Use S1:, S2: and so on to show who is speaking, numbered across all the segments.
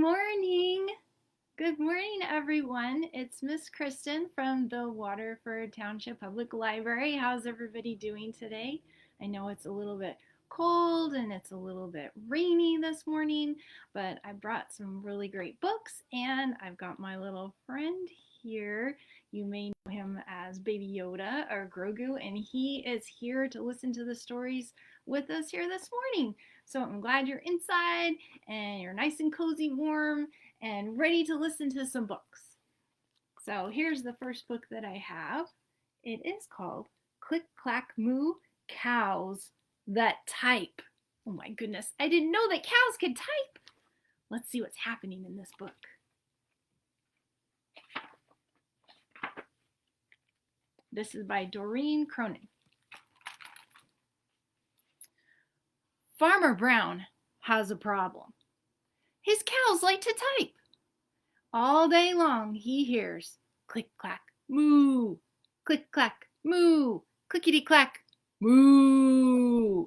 S1: morning. Good morning, everyone. It's Miss Kristen from the Waterford Township Public Library. How's everybody doing today? I know it's a little bit cold and it's a little bit rainy this morning, but I brought some really great books and I've got my little friend here. You may know him as Baby Yoda or Grogu, and he is here to listen to the stories with us here this morning. So I'm glad you're inside and you're nice and cozy, warm, and ready to listen to some books. So here's the first book that I have. It is called Click Clack Moo, Cows That Type. Oh my goodness, I didn't know that cows could type. Let's see what's happening in this book. This is by Doreen Cronin. Farmer Brown has a problem. His cows like to type. All day long he hears click clack moo, click clack moo, clickety clack moo.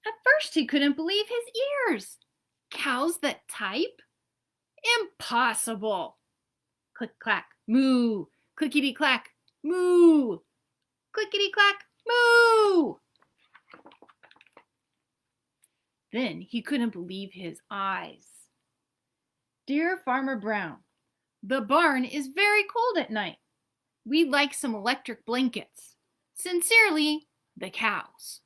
S1: At first he couldn't believe his ears. Cows that type? Impossible. Click clack moo, clickety clack moo, clickety clack moo. Then he couldn't believe his eyes. Dear Farmer Brown, the barn is very cold at night. We'd like some electric blankets. Sincerely, the cows.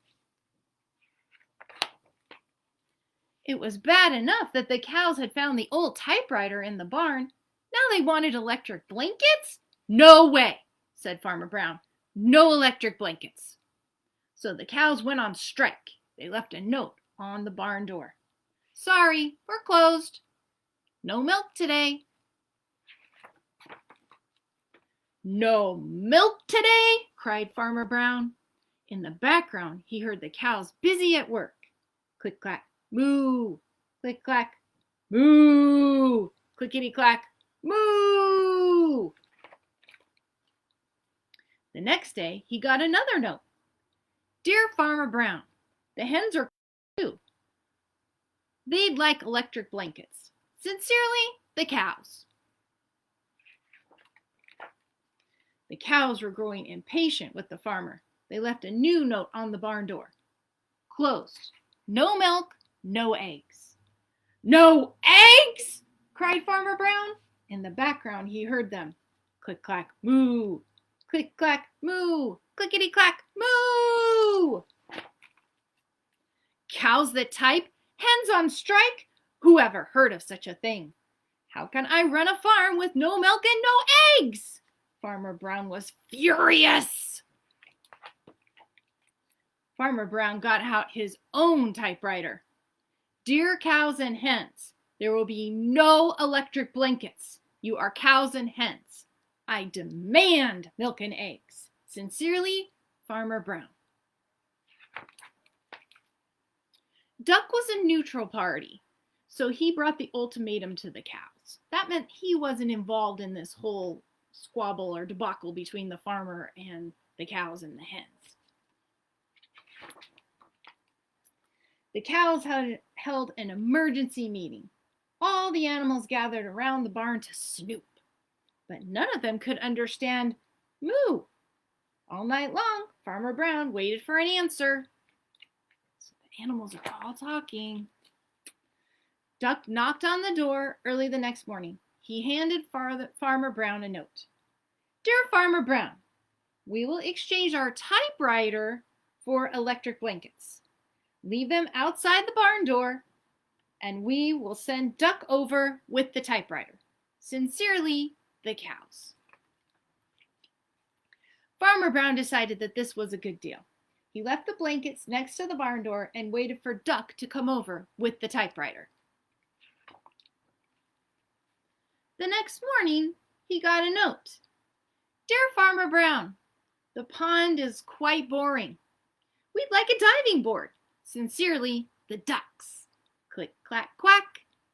S1: It was bad enough that the cows had found the old typewriter in the barn. Now they wanted electric blankets? No way, said Farmer Brown. No electric blankets. So the cows went on strike. They left a note on the barn door. Sorry, we're closed. No milk today. No milk today, cried Farmer Brown. In the background, he heard the cows busy at work. Click clack, moo, click clack, moo, clickety clack, moo. The next day, he got another note. Dear Farmer Brown, the hens are too. They'd like electric blankets. Sincerely, the cows. The cows were growing impatient with the farmer. They left a new note on the barn door. Closed. No milk, no eggs. No eggs? Cried Farmer Brown. In the background, he heard them. Click, clack, moo. Click, clack, moo. Clickety, clack, moo. Cows that type? Hens on strike? Who ever heard of such a thing? How can I run a farm with no milk and no eggs? Farmer Brown was furious. Farmer Brown got out his own typewriter. Dear cows and hens, there will be no electric blankets. You are cows and hens. I demand milk and eggs. Sincerely, Farmer Brown. Duck was a neutral party, so he brought the ultimatum to the cows. That meant he wasn't involved in this whole squabble or debacle between the farmer and the cows and the hens. The cows had held an emergency meeting. All the animals gathered around the barn to snoop, but none of them could understand moo. All night long, Farmer Brown waited for an answer. So the animals are all talking. Duck knocked on the door early the next morning. He handed Farmer Brown a note. Dear Farmer Brown, we will exchange our typewriter for electric blankets. Leave them outside the barn door, and we will send Duck over with the typewriter. Sincerely, the cows. Farmer Brown decided that this was a good deal. He left the blankets next to the barn door and waited for Duck to come over with the typewriter. The next morning, he got a note. Dear Farmer Brown, the pond is quite boring. We'd like a diving board. Sincerely, the ducks. Click, clack, quack.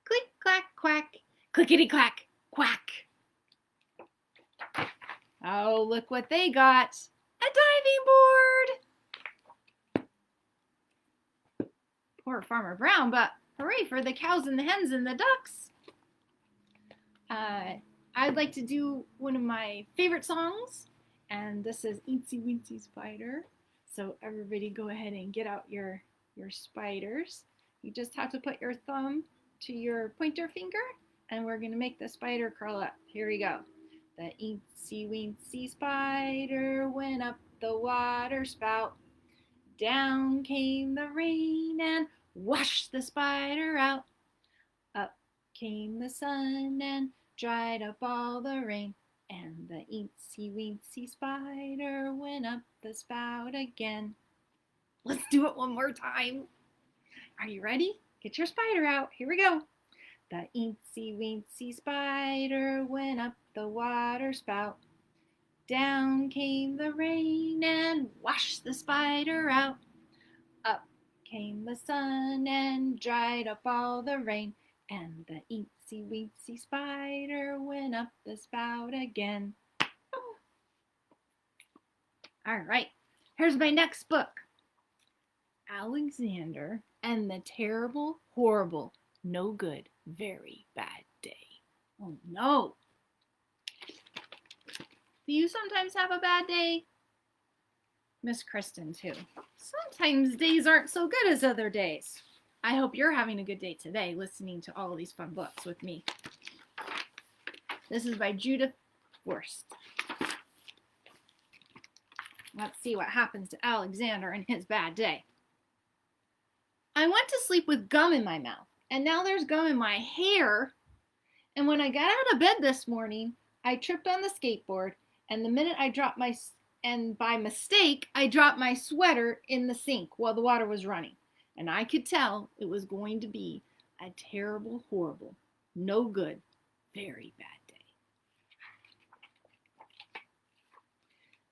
S1: Click, clack, quack. Clickety, clack, quack. Oh, look what they got. A diving board. Poor Farmer Brown, but Hooray for the cows and the hens and the ducks. I'd like to do one of my favorite songs, and this is Eensy Weensy Spider. So everybody go ahead and get out your spiders. You just have to put your thumb to your pointer finger, and we're going to make the spider curl up. Here we go. The eensy weensy spider went up the water spout. Down came the rain and washed the spider out. Up came the sun and dried up all the rain. And the eensy weensy spider went up the spout again. Let's do it one more time. Are you ready? Get your spider out. Here we go. The eensy weensy spider went up the water spout. Down came the rain and washed the spider out. Up came the sun and dried up all the rain. And the eensy weensy spider went up the spout again. All right, here's my next book. Alexander and the Terrible, Horrible, No Good, Very Bad Day. Oh no. Do you sometimes have a bad day? Miss Kristen too. Sometimes days aren't so good as other days. I hope you're having a good day today listening to all of these fun books with me. This is by Judith Worst. Let's see what happens to Alexander and his bad day. I went to sleep with gum in my mouth, and now there's gum in my hair. And when I got out of bed this morning, I tripped on the skateboard, and the minute I dropped by mistake, I dropped my sweater in the sink while the water was running. And I could tell it was going to be a terrible, horrible, no good, very bad day.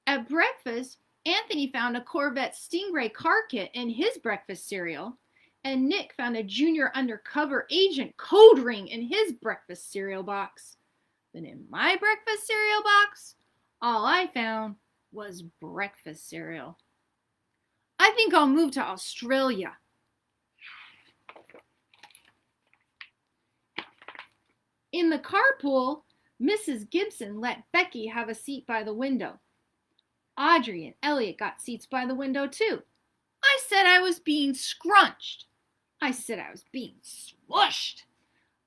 S1: At breakfast, Anthony found a Corvette Stingray car kit in his breakfast cereal, and Nick found a junior undercover agent code ring in his breakfast cereal box. But in my breakfast cereal box, all I found was breakfast cereal. I think I'll move to Australia. In the carpool, Mrs. Gibson let Becky have a seat by the window. Audrey and Elliot got seats by the window too. I said I was being scrunched. I said I was being smushed.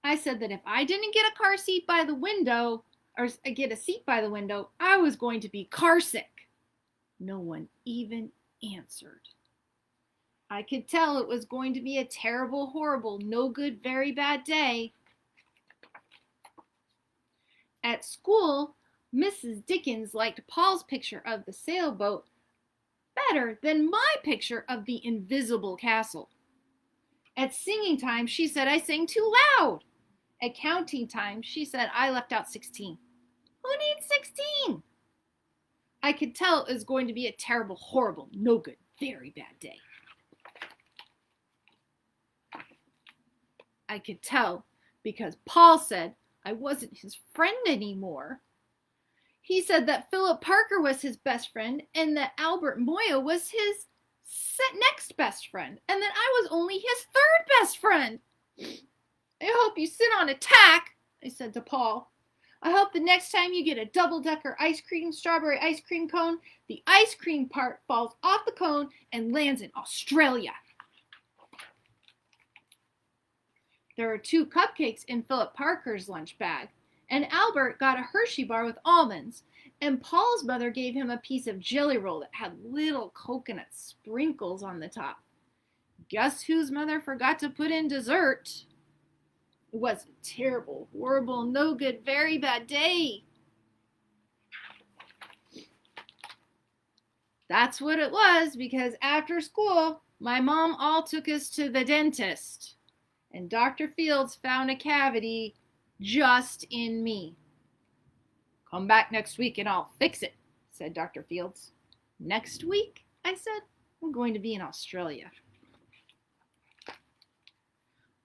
S1: I said that if I didn't get a car seat by the window, or get a seat by the window, I was going to be car sick. No one even answered. I could tell it was going to be a terrible, horrible, no good, very bad day. At school, Mrs. Dickens liked Paul's picture of the sailboat better than my picture of the invisible castle. At singing time, she said I sang too loud. At counting time, she said I left out 16. Who needs 16? I could tell it was going to be a terrible, horrible, no good, very bad day. I could tell because Paul said I wasn't his friend anymore. He said that Philip Parker was his best friend and that Albert Moya was his next best friend and that I was only his third best friend. I hope you sit on a tack, I said to Paul. I hope the next time you get a double-decker strawberry ice cream cone, the ice cream part falls off the cone and lands in Australia. There were 2 cupcakes in Philip Parker's lunch bag, and Albert got a Hershey bar with almonds, and Paul's mother gave him a piece of jelly roll that had little coconut sprinkles on the top. Guess whose mother forgot to put in dessert? It was a terrible, horrible, no good, very bad day. That's what it was, because after school, my mom all took us to the dentist. And Dr. Fields found a cavity just in me. Come back next week and I'll fix it, said Dr. Fields. Next week, I said, I'm going to be in Australia.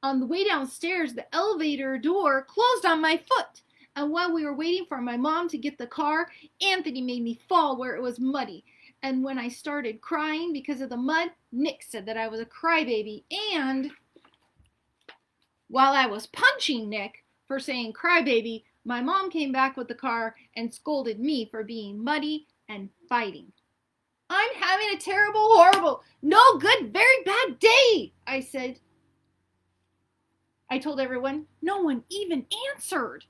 S1: On the way downstairs, the elevator door closed on my foot. And while we were waiting for my mom to get the car, Anthony made me fall where it was muddy. And when I started crying because of the mud, Nick said that I was a crybaby and While I was punching Nick for saying crybaby, my mom came back with the car and scolded me for being muddy and fighting. I'm having a terrible, horrible, no good, very bad day, I said. I told everyone. No one even answered.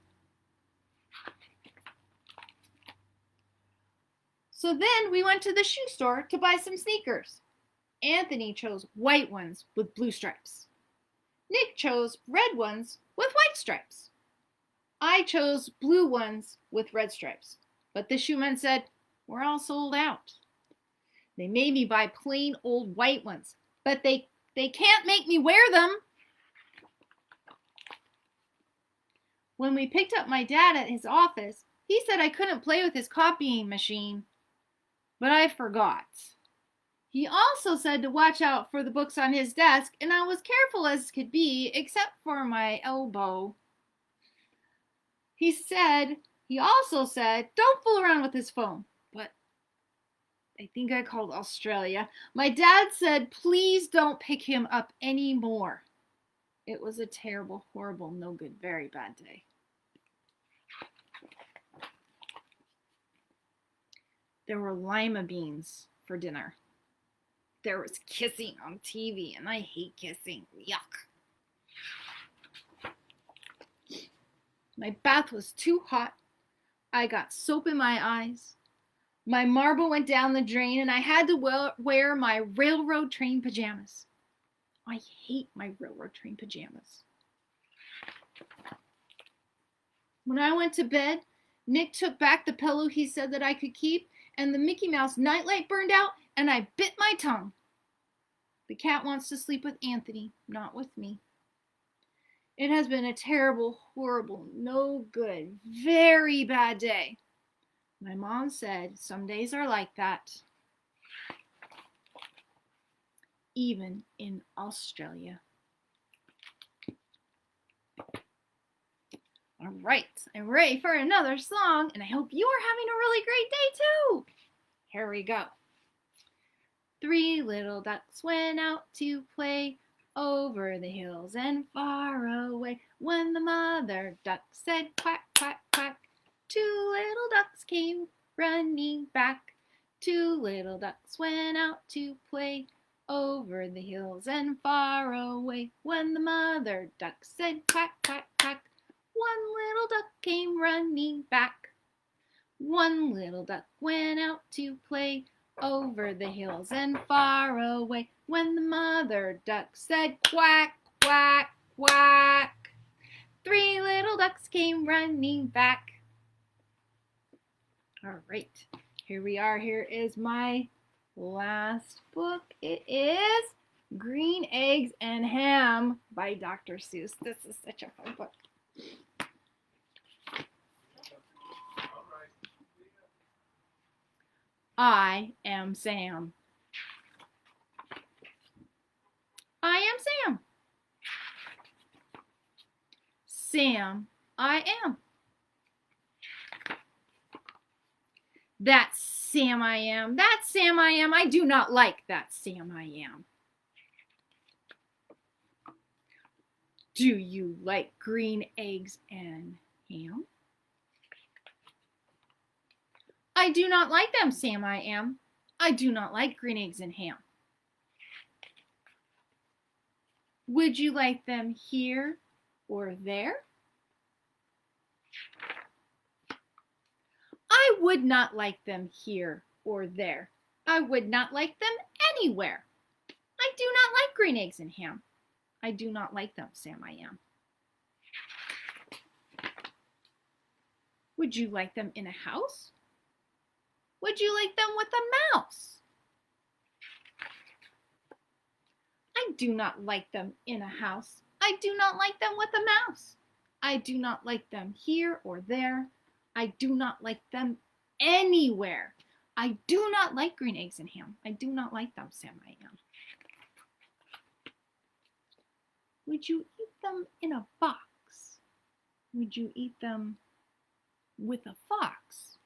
S1: So then we went to the shoe store to buy some sneakers. Anthony chose white ones with blue stripes. Nick chose red ones with white stripes. I chose blue ones with red stripes. But the shoe man said, we're all sold out. They made me buy plain old white ones, but they can't make me wear them. When we picked up my dad at his office, he said I couldn't play with his copying machine, but I forgot. He also said to watch out for the books on his desk, and I was careful as could be, except for my elbow. He also said, don't fool around with his phone. But I think I called Australia. My dad said, please don't pick him up anymore. It was a terrible, horrible, no good, very bad day. There were lima beans for dinner. There was kissing on TV, and I hate kissing. Yuck. My bath was too hot. I got soap in my eyes. My marble went down the drain, and I had to wear my railroad train pajamas. I hate my railroad train pajamas. When I went to bed, Nick took back the pillow he said that I could keep, and the Mickey Mouse nightlight burned out, and I bit my tongue. The cat wants to sleep with Anthony, not with me. It has been a terrible, horrible, no good, very bad day. My mom said some days are like that. Even in Australia. All right, I'm ready for another song, and I hope you are having a really great day too. Here we go. 3 little ducks went out to play over the hills and far away. When the mother duck said quack, quack, quack, 2 little ducks came running back. 2 little ducks went out to play over the hills and far away. When the mother duck said quack, quack, quack, 1 little duck came running back. 1 little duck went out to play over the hills and far away. When the mother duck said quack, quack, quack, 3 little ducks came running back. All right, here we are. Here is my last book. It is Green Eggs and Ham by Dr. Seuss. This is such a fun book. I am Sam. I am Sam. Sam, I am. That's Sam I am. That's Sam I am. I do not like that Sam I am. Do you like green eggs and ham? I do not like them, Sam I am. I do not like green eggs and ham. Would you like them here or there? I would not like them here or there. I would not like them anywhere. I do not like green eggs and ham. I do not like them, Sam I am. Would you like them in a house? Would you like them with a mouse? I do not like them in a house. I do not like them with a mouse. I do not like them here or there. I do not like them anywhere. I do not like green eggs and ham. I do not like them, Sam I am. Would you eat them in a box? Would you eat them with a fox?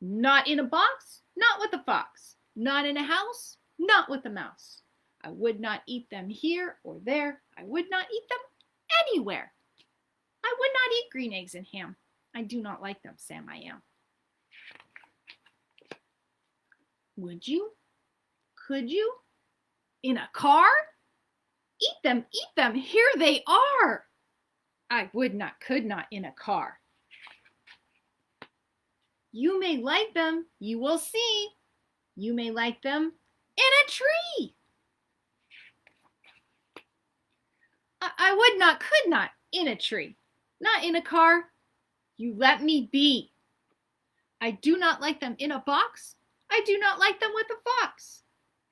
S1: Not in a box, not with a fox. Not in a house, not with a mouse. I would not eat them here or there. I would not eat them anywhere. I would not eat green eggs and ham. I do not like them, Sam I am. Would you? Could you? In a car? Eat them, here they are. I would not, could not in a car. You may like them, you will see. You may like them in a tree. I would not, could not in a tree. Not in a car. You let me be. I do not like them in a box. I do not like them with a fox.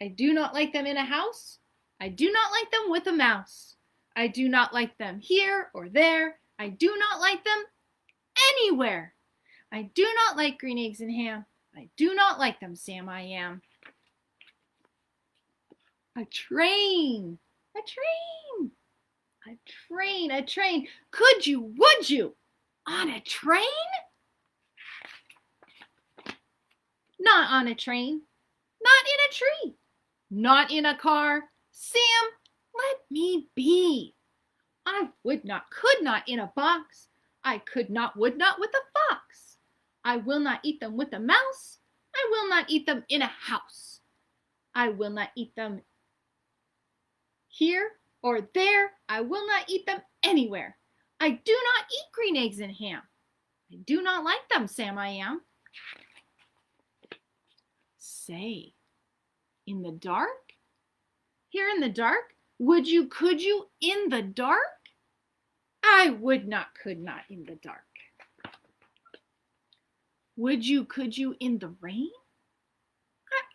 S1: I do not like them in a house. I do not like them with a mouse. I do not like them here or there. I do not like them anywhere. I do not like green eggs and ham. I do not like them, Sam I am. A train, a train, a train, a train. Could you, would you, on a train? Not on a train, not in a tree, not in a car. Sam, let me be. I would not, could not in a box. I could not, would not with a fox. I will not eat them with a mouse. I will not eat them in a house. I will not eat them here or there. I will not eat them anywhere. I do not eat green eggs and ham. I do not like them, Sam I am. Say, in the dark? Here in the dark? Would you, could you, in the dark? I would not, could not in the dark. Would you, could you, in the rain?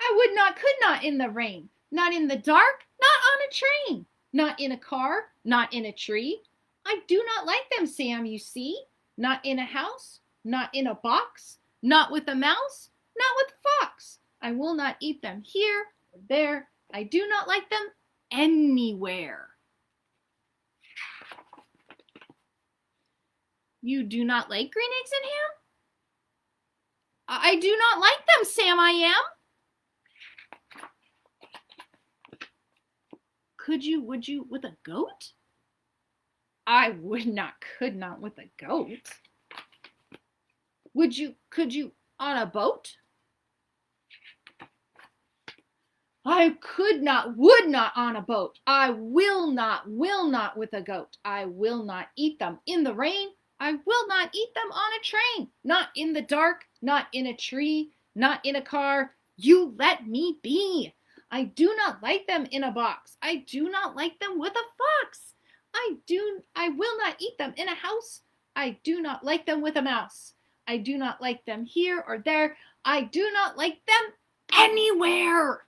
S1: I would not, could not in the rain. Not in the dark, not on a train. Not in a car, not in a tree. I do not like them, Sam, you see. Not in a house, not in a box, not with a mouse, not with a fox. I will not eat them here or there. I do not like them anywhere. You do not like green eggs and ham? I do not like them, Sam I am. Could you, would you, with a goat? I would not, could not with a goat. Would you, could you, on a boat? I could not, would not on a boat. I will not with a goat. I will not eat them in the rain. I will not eat them on a train. Not in the dark, not in a tree, not in a car. You let me be. I do not like them in a box. I do not like them with a fox. I will not eat them in a house. I do not like them with a mouse. I do not like them here or there. I do not like them anywhere.